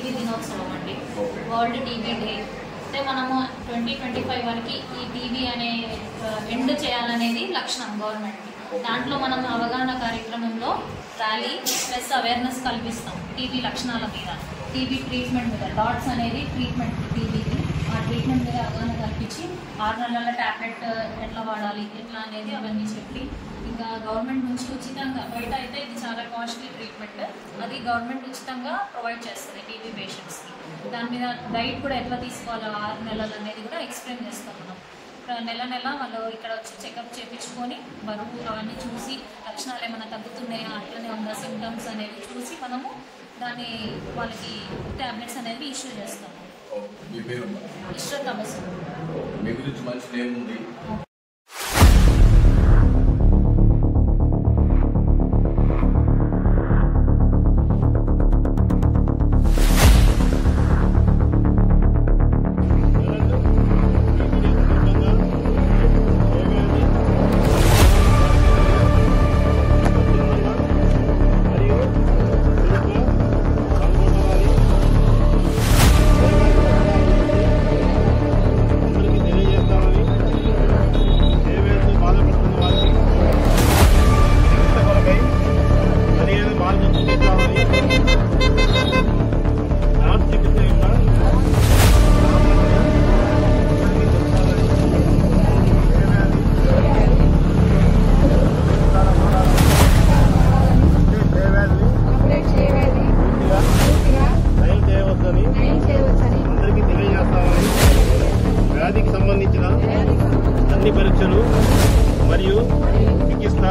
TB దినోత్సవం అండి, world TB day. అంటే మనము 2025 వరకు ఈ టీబీ అనే ఎండ్ చేయాలనేది లక్ష్యం గవర్నమెంట్కి. దాంట్లో మనం అవగాహన కార్యక్రమంలో ర్యాలీ ప్లస్ అవేర్నెస్ కల్పిస్తాం టీబీ లక్షణాల మీద, టీబీ ట్రీట్మెంట్ మీద. డాట్స్ అనేది ట్రీట్మెంట్ టీబీకి, ఆ ట్రీట్మెంట్ మీద అవగాహన కల్పించి 6 నెలల ట్యాబ్లెట్ ఎట్లా వాడాలి ఎట్లా అనేది అవన్నీ చెప్పి, ఇంకా గవర్నమెంట్ నుంచి ఉచితంగా, బయట అయితే ఇది చాలా కాస్ట్లీ ట్రీట్మెంట్, అది గవర్నమెంట్ ఉచితంగా ప్రొవైడ్ చేస్తుంది టీబీ పేషెంట్స్కి. దాని మీద డైట్ కూడా ఎట్లా తీసుకోవాలో 6 నెలలు అనేది కూడా ఎక్స్ప్లెయిన్ చేస్తాం మనం. నెల నెల వాళ్ళు ఇక్కడ వచ్చి చెకప్ చేయించుకొని బరువు అవన్నీ చూసి లక్షణాలు ఏమైనా తగ్గుతున్నాయా అట్లనే ఉందా సిమ్టమ్స్ అనేవి చూసి మనము దాన్ని వాళ్ళకి ట్యాబ్లెట్స్ అనేవి ఇష్యూ చేస్తాము. ఇష్ట తపస్సు మీ గురించి మంచి నేమ్ ఉంది. వ్యాధికి సంబంధించిన అన్ని పరీక్షలు మరియు చికిత్స